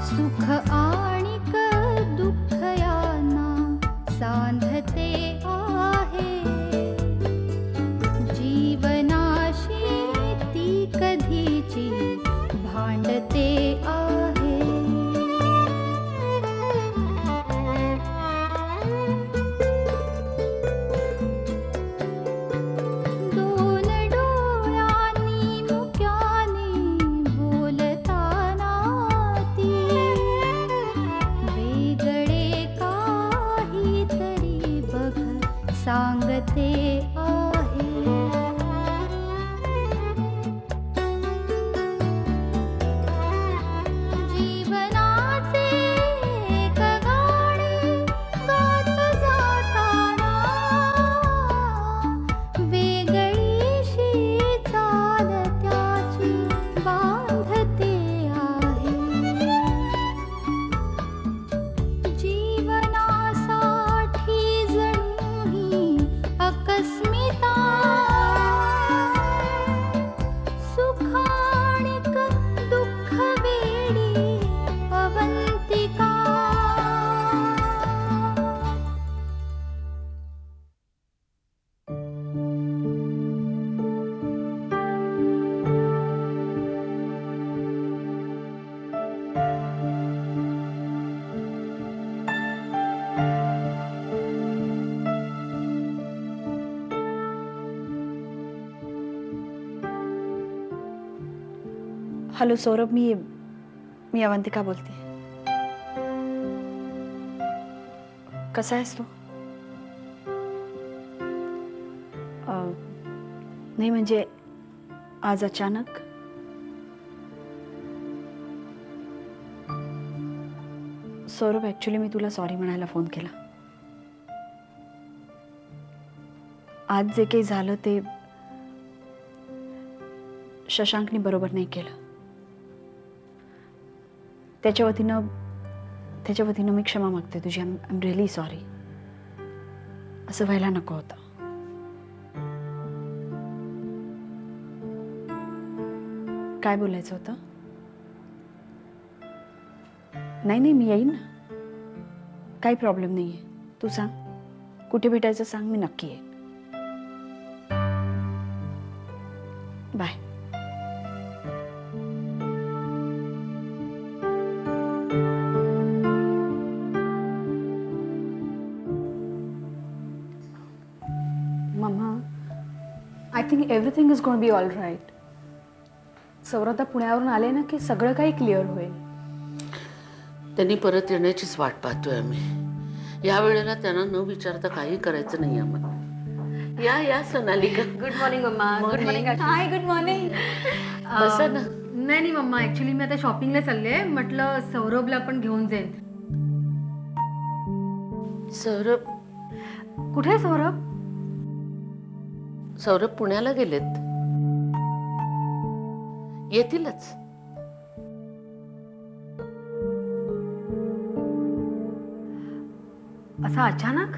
सुख आणिक दुःख यांना सांधते आहे, जीवनाशी ती कधीची भांडते आहे. दोन डोळ्यांनी मुक्याने बोलताना ती वेगळे काहीतरी बघ सांगते आहे. जीवनाचे एक गाणे गात जाताना वेगळीशी चाल त्याची बांधते आहे. जीवनासाठी जणू ही अकस्मिता, सुखाणिक दुःख वेडी अवंतिका. हॅलो सौरभ, मी अवंतिका बोलते. कसा आहेस तू? नाही म्हणजे आज अचानक. सौरभ, ऍक्च्युली मी तुला सॉरी म्हणायला फोन केला. आज जे काही झालं ते शशांकने बरोबर नाही केलं. त्याच्या वतीनं मी क्षमा मागते तुझी. I am really sorry. असं व्हायला नको होतं. काय बोलायचं होतं? नाही मी येईन ना, काही प्रॉब्लेम नाहीये. तू सांग कुठे भेटायचं, सांग, मी नक्की येईन. Bye. Mamma, I think everything is gonna be all right. सौरभदा पुण्यावरून आले ना की सगळं काही क्लिअर होईल. त्यांनी परत येण्याचीच वाट पाहतोय आम्ही. या वेळेला त्यांना न विचारता काही करायचं नाही आम्हाला. या या सोनालिका. गुड मॉर्निंग मम्मा. Good morning. Hi, good morning. बसा ना. नाही मम्मा, ऍक्च्युली मी आता शॉपिंगला चालले. म्हटलं सौरभला पण घेऊन जाईन. सौरभ कुठे आहे सौरभ? सौरभ पुण्याला गेलेत. येतीलच. असं अचानक?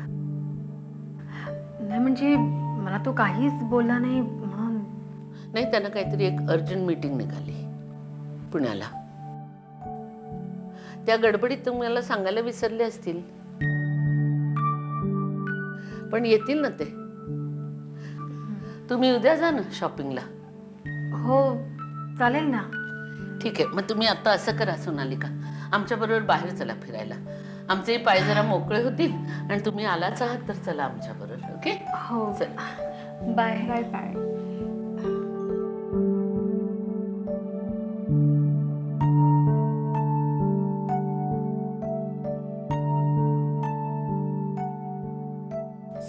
नाही म्हणजे मला तो काहीच बोलला नाही म्हणून. नाही, त्यांना काहीतरी एक अर्जंट मीटिंग निघाली पुण्याला. त्या गडबडीत तुम्हाला सांगायला विसरले असतील, पण येतील ना ते. तुम्ही उद्या जा ना शॉपिंगला. हो चालेल ना. ठीक आहे, मग तुम्ही आता असं करा सोनालिका, आमच्या बरोबर बाहेर चला फिरायला. आमचे पाय जरा मोकळे होतील आणि तुम्ही आलाच आहात तर चला आमच्या बरोबर. ओके? हो चला. Bye bye bye.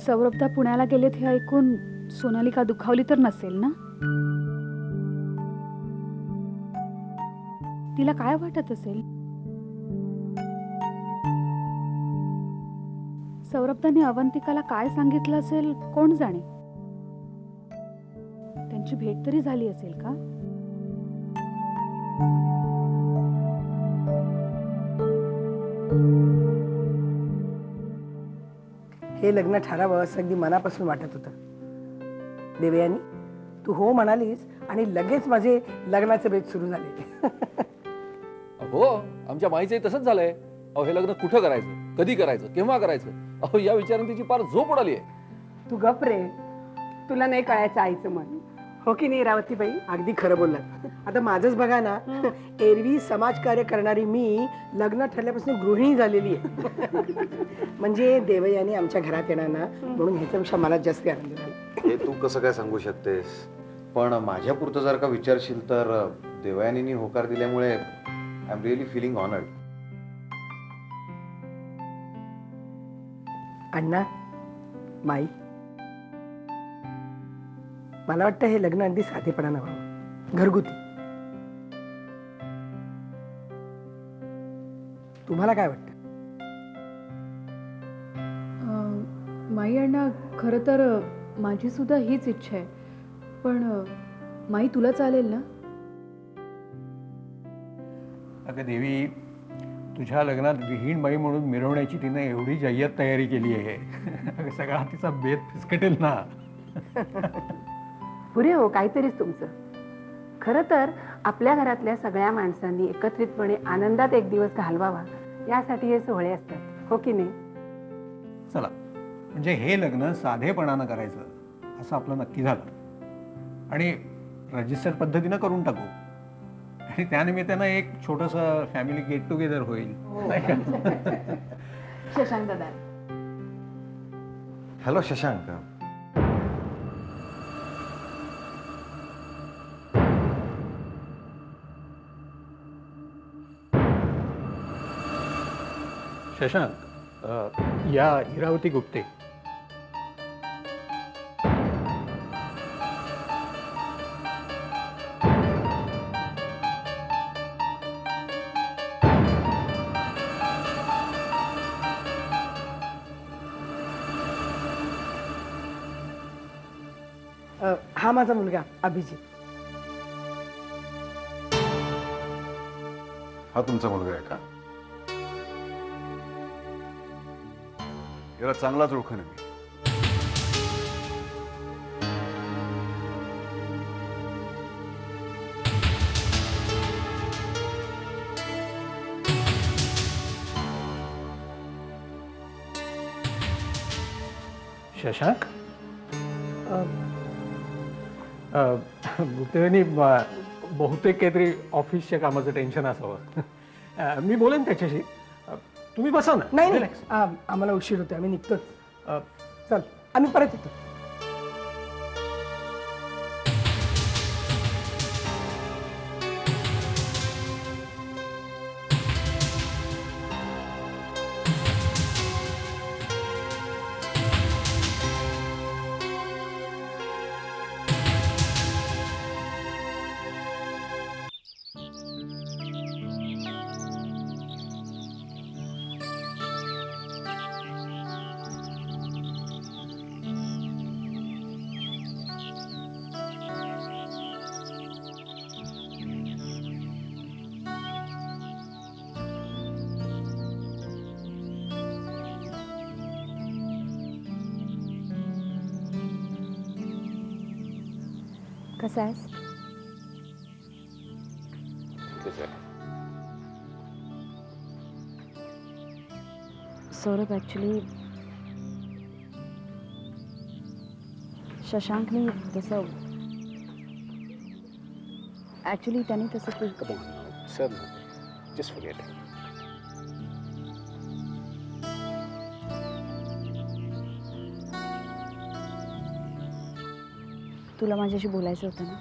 सौरभदा पुण्याला गेलेत हे ऐकून सोनालिका दुखावली तर नसेल ना? तिला काय वाटत असेल? सौरभदाने अवंतिकाला काय सांगितलं असेल कोण जाणे. त्यांची भेट तरी झाली असेल का? हे लग्न ठरावं असं अगदी मनापासून वाटत होतं. देवयानी, तू हो म्हणालीस आणि लगेच माझे लग्नाचे बेत सुरू झाले. हो, आमच्या माईचंही तसंच झालंय. अहो, हे लग्न कुठं करायचं, कधी करायचं, केव्हा करायचं, अहो या विचाराने तिची फार झोप उडाली आहे. तू गप रे, तुला नाही कळायचं आईचं मन. हो की नाही रावतीबाई? अगदी खरं बोललात. आता माझंच बघा ना, एरवी समाजकार्य करणारी मी लग्न ठरल्यापासून गृहिणी झालेली आहे. म्हणजे देवयानी आमच्या घरात येणार ना, म्हणून ह्याच्यापेक्षा मला जास्त आनंद झाला. हे तू कसं काय सांगू शकतेस? पण माझ्या पुरतं जर का विचारशील तर देवयानीने होकार दिल्यामुळे I am really feeling honoured. अण्णा, माई, मला वाटतं हे लग्न अगदी साधेपणानं व्हावं, घरगुती. तुम्हाला काय वाटतं? माई अण्णा, खरं तर माझी सुद्धा हीच इच्छा आहे. पण माई, तुला चालेल ना? अगं देवी, तुझ्या लग्नात विहीण बाई म्हणून मिरवण्याची तिनं एवढी जय्यत तयारी केली आहे. अगं सगळा तिचा बेत फिसकटेल ना. पुरे हो, काहीतरीच तुमचं. खरं तर आपल्या घरातल्या सगळ्या माणसांनी एकत्रितपणे आनंदात एक दिवस घालवावा, यासाठी हे सोहळे असतात, हो की नाही? चला, म्हणजे हे लग्न साधेपणानं करायचं असं आपलं नक्की झालं. आणि रजिस्टर पद्धतीनं करून टाकू. आणि त्यानिमित्तानं एक छोटंसं फॅमिली गेट टुगेदर होईल. शशांक दादा, हॅलो शशांक. शशांक, या इरावती गुप्ते. हा माझा मुलगा अभिजित. हा तुमचा मुलगा आहे का? याला चांगलाच ओळखन आहे मी. शशांक, गुप्तेवानी बहुतेक काहीतरी ऑफिसच्या कामाचं टेन्शन असावं. मी बोलेन त्याच्याशी. तुम्ही बसा ना. नाही Relax. नाही, आम्हाला उशीर होतो, आम्ही निघतोच. चल, आम्ही परत येतो. कसा आहेस? सौरभ, ॲक्च्युली शशांकने तसं ॲक्च्युली त्याने तसं तुला माझ्याशी बोलायचं होतं ना.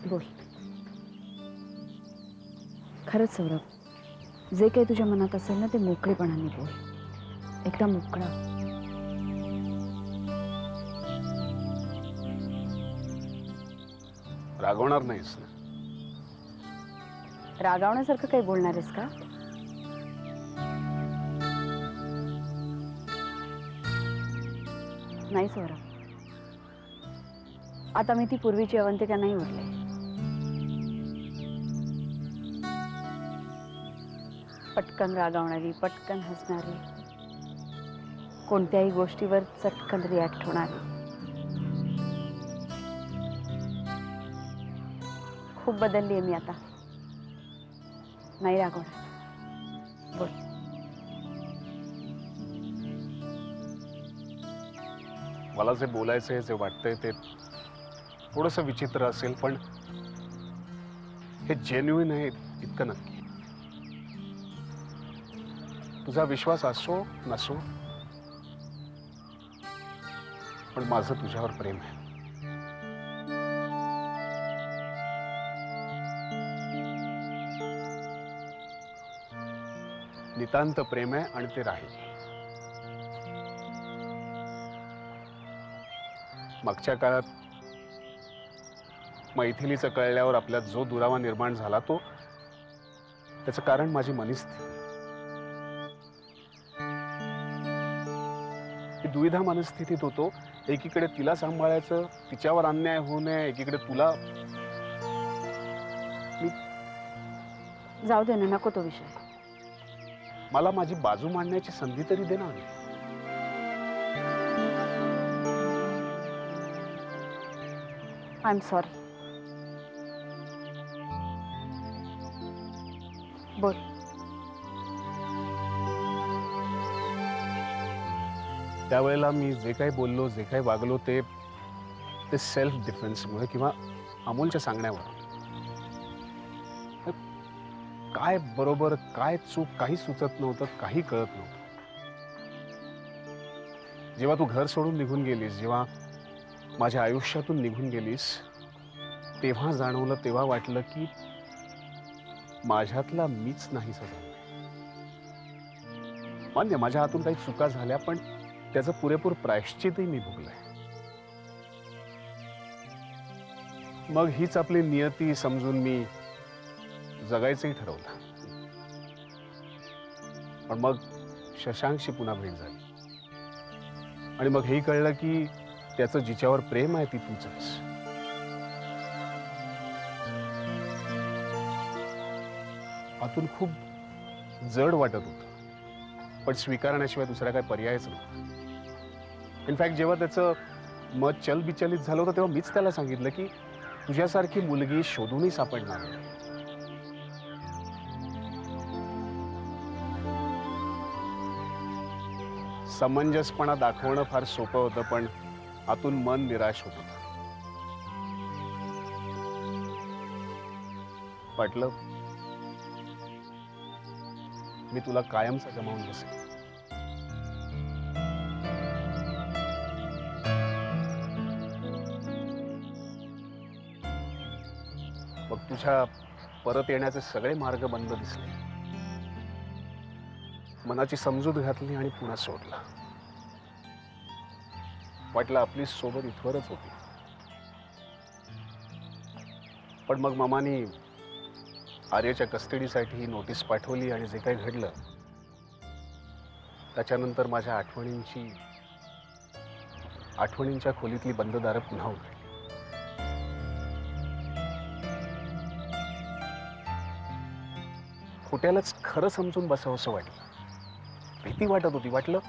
बोल. खरंच सौरभ, जे काही तुझ्या मनात असेल ना ते मोकळेपणाने बोल, एकदम मोकळा. रागवणार नाहीस ना? रागावण्यासारखं काही बोलणार आहेस का? नाही सौरभ, आता मी ती पूर्वीची अवंतिका नाही उरले. पटकन रागावणारी, पटकन हसणारी, कोणत्याही गोष्टीवर चटकन रिॲक्ट होणारी. खूप बदलली आहे मी आता. नाही रागवणार. बोल. मला जे बोलायचंय, जे वाटतंय ते थोडंसं विचित्र असेल, पण हे जेन्युइन आहे इतकं नक्की. तुझा विश्वास असो नसो, पण माझं तुझ्यावर प्रेम आहे. नितांत प्रेम आहे आणि ते राहील. मागच्या काळात मैथिलीचं कळल्यावर आपल्यात जो दुरावा निर्माण झाला तो त्याचं कारण माझी मनस्थिती. ही दुविधा मनस्थितीत होतो. एकीकडे तिला सांभाळायचं, तिच्यावर अन्याय होऊ नये, एकीकडे तुला. जाऊ दे ना, नको तो विषय. मला माझी बाजू मांडण्याची संधी तरी दे ना. I am sorry. बोल. त्यावेळेला मी जे काही बोललो, जे काही वागलो ते सेल्फ डिफेन्समुळे किंवा अमोलच्या सांगण्यावर. काय बरोबर काय चूक काही सुचत नव्हतं, काही कळत नव्हतं. जेव्हा तू घर सोडून निघून गेलीस, जेव्हा माझ्या आयुष्यातून निघून गेलीस, तेव्हा जाणवलं, तेव्हा वाटलं की माझ्यातला मीच नाही सजवलं. मान्य माझ्या हातून काही चुका झाल्या, पण त्याचं पुरेपूर प्रायश्चितही मी भोगलंय. मग हीच आपली नियती समजून मी जगायचंही ठरवलं. पण मग शशांकशी पुन्हा भेट झाली आणि मग हेही कळलं की त्याचं जिच्यावर प्रेम आहे ती तूच आहेस. आतून खूप जड वाटत होतं, पण स्वीकारण्याशिवाय दुसरा काही पर्यायच नव्हता. इनफॅक्ट जेव्हा त्याचं मत चलबिचलित झालं होतं तेव्हा मीच त्याला सांगितलं की तुझ्यासारखी मुलगी शोधूनही सापडणार नाही. समंजसपणा दाखवणं फार सोपं होतं, पण आतून मन निराश होत होतं. वाटलं मी तुला कायमचा गमावून बसेल. मग तुझ्या परत येण्याचे सगळे मार्ग बंद दिसले. मनाची समजूत घातली आणि पुन्हा सोडला. वाटलं आपली सोबत इथवरच होती. पण मग मामानी आर्यच्या कस्टडीसाठी नोटीस पाठवली आणि जे काही घडलं त्याच्यानंतर माझ्या आठवणींच्या खोलीतली बंद दारं पुन्हा उघडली. खोट्यालाच खरं समजून बसावंसं वाटलं. भीती वाटत होती. वाटलं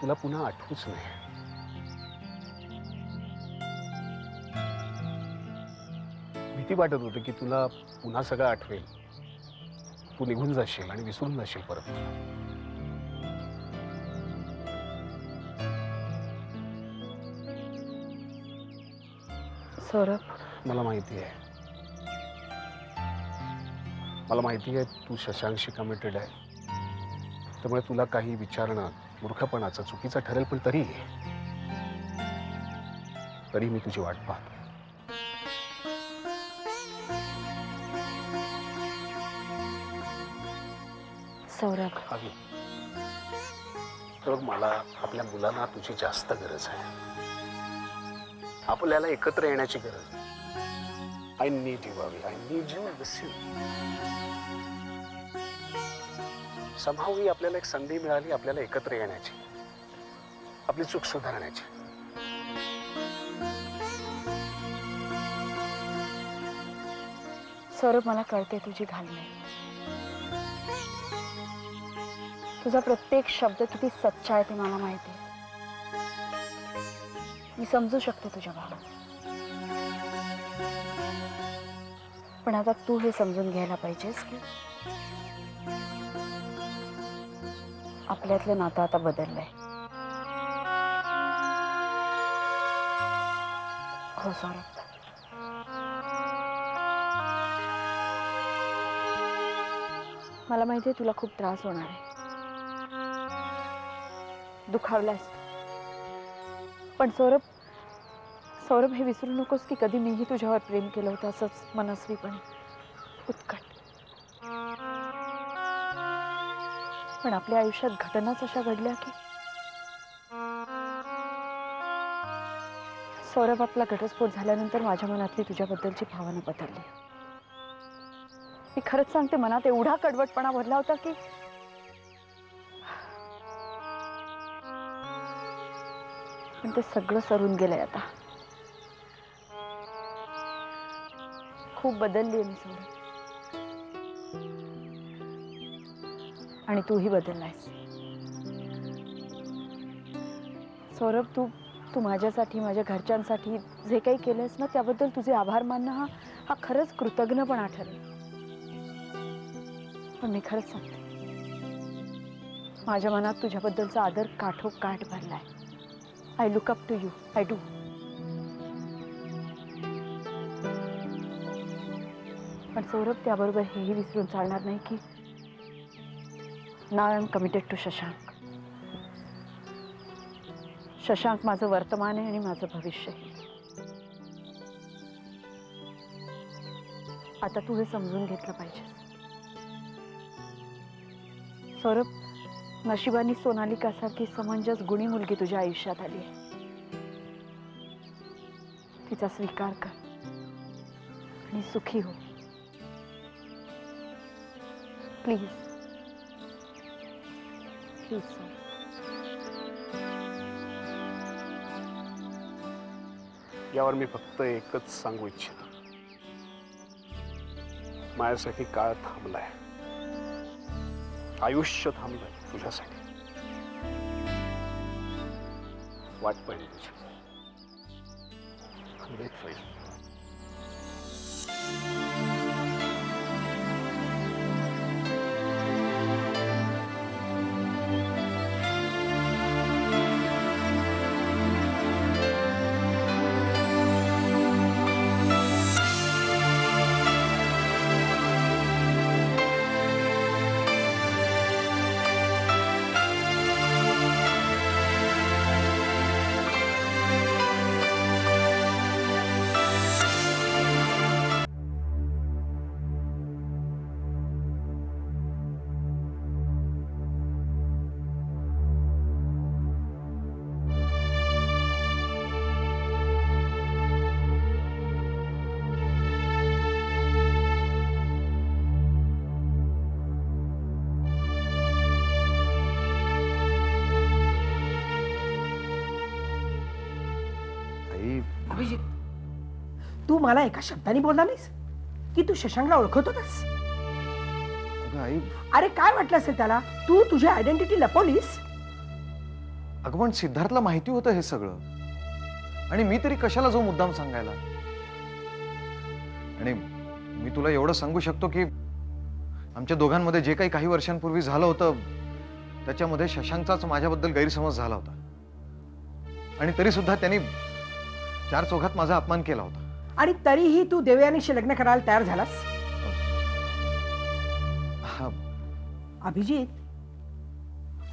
तुला पुन्हा आठवूच नाही. भीती वाटत होती की तुला पुन्हा सगळं आठवेल, तू निघून जाशील आणि विसरून जाशील परत. सौरभ, मला माहिती आहे, मला माहिती आहे तू शशांकशी कमिटेड आहे. त्यामुळे तुला काही विचारणं मूर्खपणाचं चुकीचं ठरेल, पण तरी मी तुझी वाट पाहतो. सौरभ, अगदी तर मला आपल्या मुलांना तुझी जास्त गरज आहे. आपल्याला एकत्र येण्याची गरज आहे. I need you avi, I need you. Listen, somehow ही आपल्याला एक संधी मिळाली आपल्याला एकत्र येण्याची, आपली चूक सुधारण्याची. सौरभ, मला कळते तुझी घालणे. तुझा प्रत्येक शब्द किती सच्चा आहे ते मला माहिती आहे. मी समजू शकते तुझ्या भावना. पण आता तू हे समजून घ्यायला पाहिजेस की आपल्यातलं नातं आता बदललंय. हो सौरभ, मला माहितीये तुला खूप त्रास होणार आहे, दुखावलास. पण सौरभ सौरभ हे विसरू नकोस की कधी मीही तुझ्यावर प्रेम केलं होतं, असंच मनस्वीपणे, उत्कट. पण आपल्या आयुष्यात घटनाच अशा घडल्या की सौरभ, आपला घटस्फोट झाल्यानंतर माझ्या मनातली तुझ्याबद्दलची भावना बदलली. मी खरंच सांगते, मनात एवढा कडवटपणा भरला होता की पण ते सगळं सरून गेलंय आता. खूप बदलली मी सौरभ, आणि तूही बदललायस. सौरभ, तू माझ्यासाठी, माझ्या घरच्यांसाठी जे काही केलंयस ना, त्याबद्दल तुझे आभार मानणं हा खरंच कृतज्ञपणा ठरेल. पण मी खरंच सांगते, माझ्या मनात तुझ्याबद्दलचा आदर काठोकाठ भरलाय. I look up to you, I do. पण सौरभ, त्याबरोबर हेही विसरून चालणार नाही की नाव I am committed to Shashank. Shashank माझं वर्तमान आहे आणि माझं भविष्य आहे. आता तू हे समजून घेतलं पाहिजे. सौरभ, नशिबाने सोनालिकासारखी समंजस गुणी मुलगी तुझ्या आयुष्यात आली आहे. तिचा स्वीकार कर आणि सुखी हो, प्लीज प्लीज. सौरभ, यावर मी फक्त एकच सांगू इच्छितो, माझ्यासाठी काळ थांबलाय, आयुष्य थांबलंय तुझ्यासाठी. वाट पाहिजे तुझी. Wait for you. अभिजित, तू मला एका शब्दाने बोलला नाहीस की तू शशांकला ओळखत होतास? अगं आई, अरे काय वाटलं असेल त्याला? तू तुझी आयडेंटिटी लपवलीस. अगं पण सिद्धार्थला माहिती होतं हे सगळं, आणि मी तरी कशाला जो मुद्दाम सांगायला. आणि मी तुला एवढं सांगू शकतो की आमच्या दोघांमध्ये जे काही वर्षांपूर्वी झालं होतं त्याच्यामध्ये शशांकचाच माझ्याबद्दल गैरसमज झाला होता, आणि तरी सुद्धा त्यांनी चार चौघात माझा अपमान केला होता. आणि तरीही तू देवयानीशी लग्न करायला तयार झालास. अभिजित,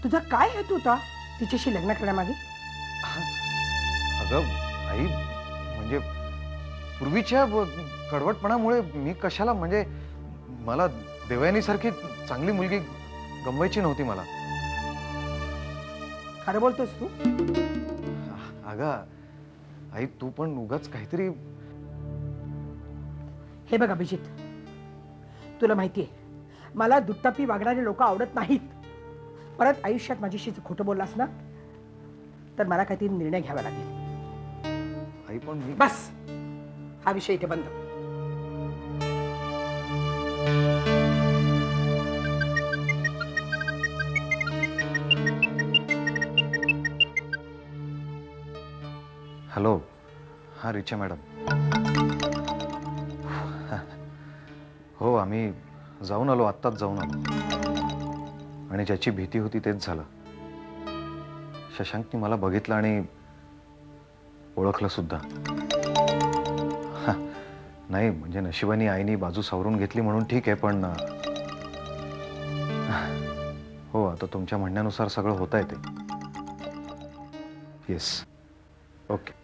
तुझा काय हेतू होता तिच्याशी लग्न करण्यामागे? अगं आई, म्हणजे पूर्वीच्या कडवटपणामुळे मी कशाला, म्हणजे मला देवयानी सारखी चांगली मुलगी गमवायची नव्हती मला. खरं बोलतोस तू? अगं आई, तू पण उगाच काहीतरी. हे बघ अभिजित, तुला माहितीये मला दुट्टापी वागणारे लोक आवडत नाहीत. परत आयुष्यात माझ्याशी खोटं बोललास ना तर मला काहीतरी निर्णय घ्यावा लागेल. आई पण मी. बस, हा विषय इथे बंद. हॅलो, हा रिचा मॅडम. आम्ही जाऊन आलो, आत्ताच जाऊन आलो. आणि ज्याची भीती होती तेच झालं. शशांकनी मला बघितलं आणि ओळखलं सुद्धा. नाही म्हणजे नशिबाने आईनी बाजू सावरून घेतली म्हणून ठीक आहे, पण हो आता तुमच्या म्हणण्यानुसार सगळं होत आहे ते. Yes, okay.